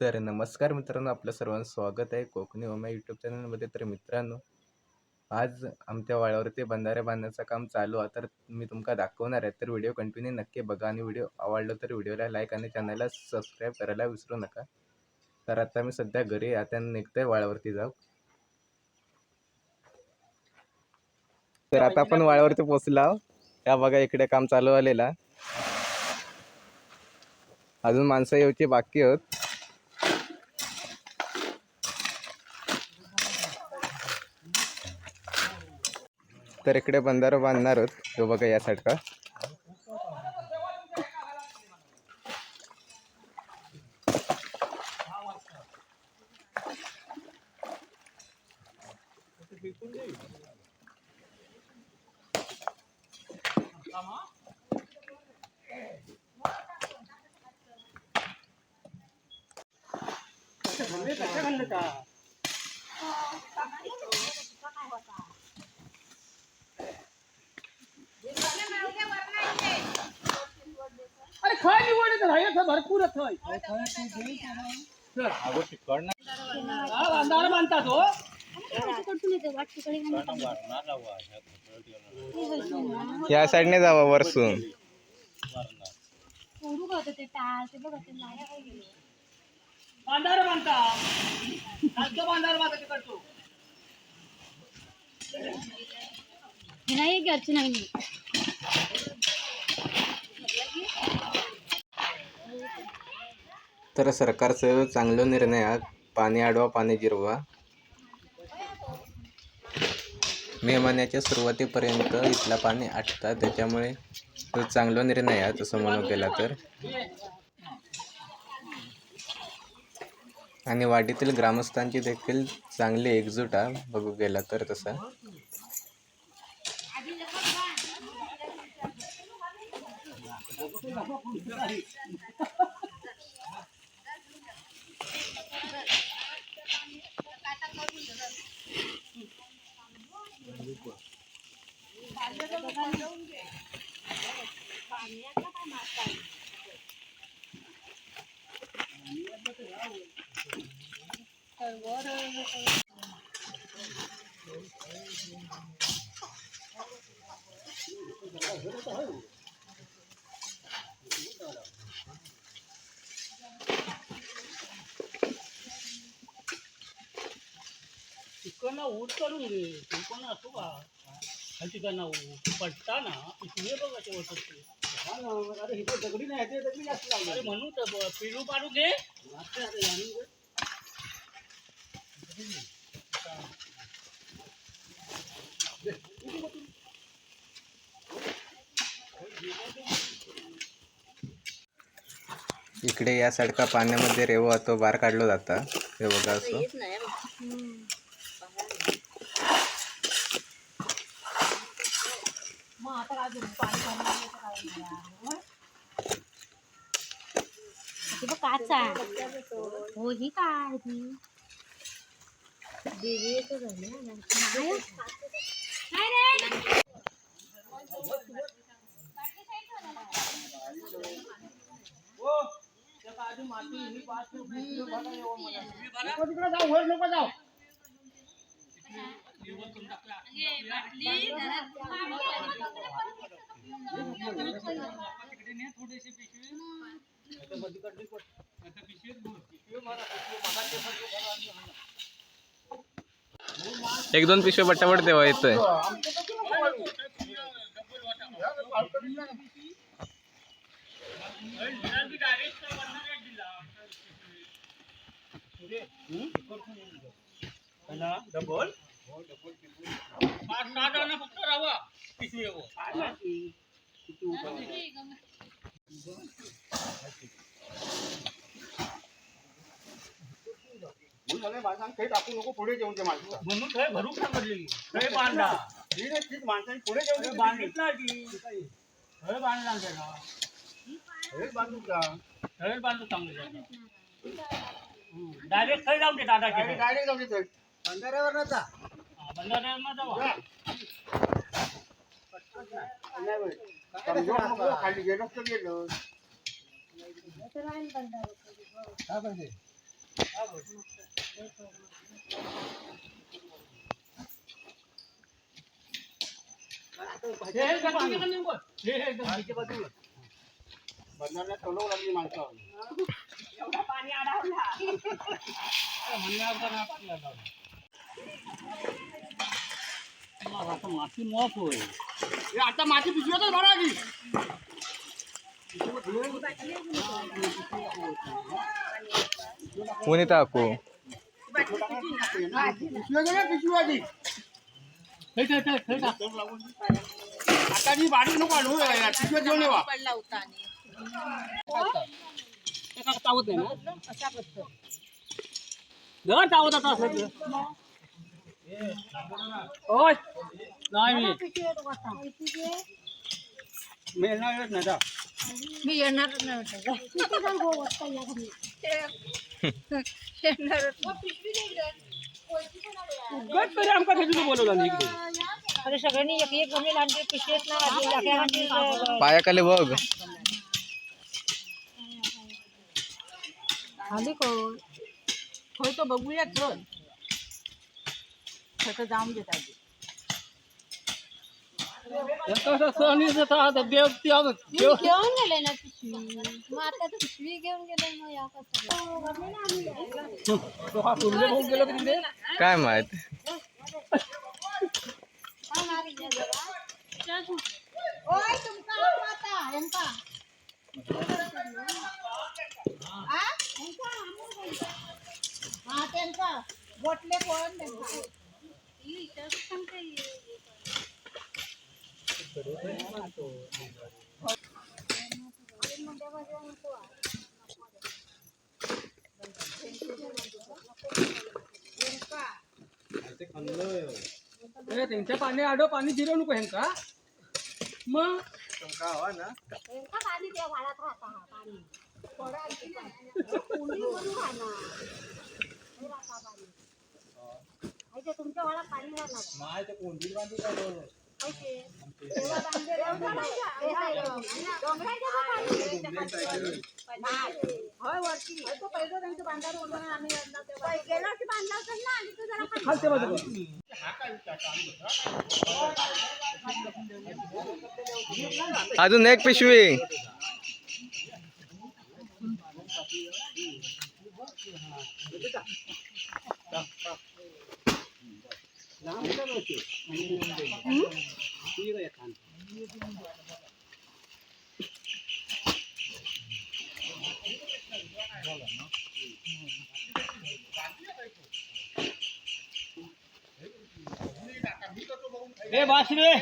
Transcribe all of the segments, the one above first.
तर नमस्कार मित्रांनो, आपलं सर्वांचं स्वागत आहे कोकणी ओम्या यूट्यूब चॅनलमध्ये. तर मित्रांनो, आज आमच्या वाड्यावरती बंधारे बांधण्याचं काम चालू आहे. तर मी तुमका दाखवणार आहे, तर व्हिडिओ कंटिन्यू नक्की बघा. आणि व्हिडिओ आवडला तर व्हिडिओला लाईक आणि चॅनलला सबस्क्राईब करायला विसरू नका. तर आता मी सध्या घरी आता निघतोय वाड्यावरती जाऊ. तर आता आपण वाड्यावरती पोहोचला. त्या बघा इकडे काम चालू आलेला, अजून माणसं यायची बाकी आहेत. तर इकडे बंधारा बांधणार आहोत. तो बघा या साईड का. अरे खय निवड राहायचं भरपूर अंधार बांधतात हो. या साईडने जावा वरसून. बांधार बांधता बांधार बांधता तिकडतो नाही घरची नाही. तर सरकारचं चांगलं निर्णय आहे, पाणी अडवा पाणी जिरवा. मे महिन्याच्या सुरुवातीपर्यंत इथला पाणी आटतं, त्याच्यामुळे तो चांगला निर्णय आहे तसं म्हणू गेला तर. आणि वाडीतील ग्रामस्थांची देखील चांगली एकजूट आहे बघू गेला तर तसा. तिकडनं ऊट करून घे. तिकडनं असतो का तिकडनं पडता ना इकडे बघा ते होत. अरे इथे दगडी नाही, ते दगडी जास्त लागले. अरे म्हणून तर पिलू पाडू घे. इकडे या साडका पाण्यामध्ये रेवा तो बाहेर काढला जाता. हे बघा असं. काचा हो ही काय ती जाऊ वर नको जाऊ. एक दोन पिशवे पटापट तेव्हा येतोय. डबल फक्त राहा पिशवी टाकू नको पुढे जेवण ते माणसं म्हणून काय भरून सांगितली काय बांधा माणसाने पुढे जेवण बांधितला की घर बांधला त्याला बांधू का घर बांधू चांगलं डायरेक्ट खै जाऊ दे दादा डायरेक्ट जाऊ दे बंधाऱ्यावर नव्हता बंधाऱ्यावर नव्हता खाली गेलो तर गेलो काय पाहिजे बंधाऱ्याला ठेवलं लागली माणसं माती मॉप होय आता माती पिशवीतच भरा आधी कोणी टाकू पिशवी गेले पिशवी आधी आता मी बारीक नको आणू पिशवी घेऊन येवा चावत नाही ना चावत आता असं ओय नाही मी येणार नाही का मी येणार गट तरी आमका त्याची बोलवला नाही इकडे अरे सगळ्यांनी एक एक गमेल आणते पिशवेत ना पायाखाली बघ आली कोण होय तो बघूया चल त्याचं जाम घेत आधी देव घेऊन गेले ना पिशवी मग आता तर पिशवी घेऊन गेले मग या कसं काय माहित ओय तुमका आता यांका हा त्यांचा बोटले कोण त्यांचा त्यांच्या पाणी आडो पाणी जिरवू नको ह्यांका मग हवा ना पाणी त्या वाळात राहता हा पाणी तुमच्या वाळात पाणी राहणार अजून एक पिशवी ए बास रे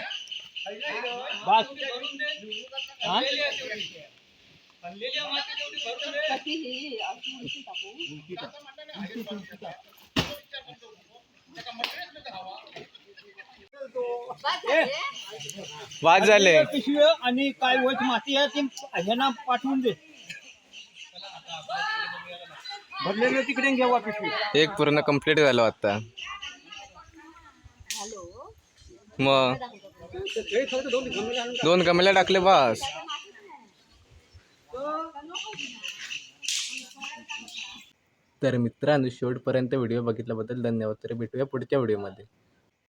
बास वाद झाले पिशवी आणि काय वच माती आहे ती ह्यांना पाठवून दे भरलेलं तिकडे घ्यावा पिशवी एक पूर्ण कंप्लीट झालं आता मग दोन गमेला टाकले बस तर मित्रांनो शेवटपर्यंत व्हिडिओ बघितल्याबद्दल धन्यवाद तर भेटूया पुढच्या व्हिडिओमध्ये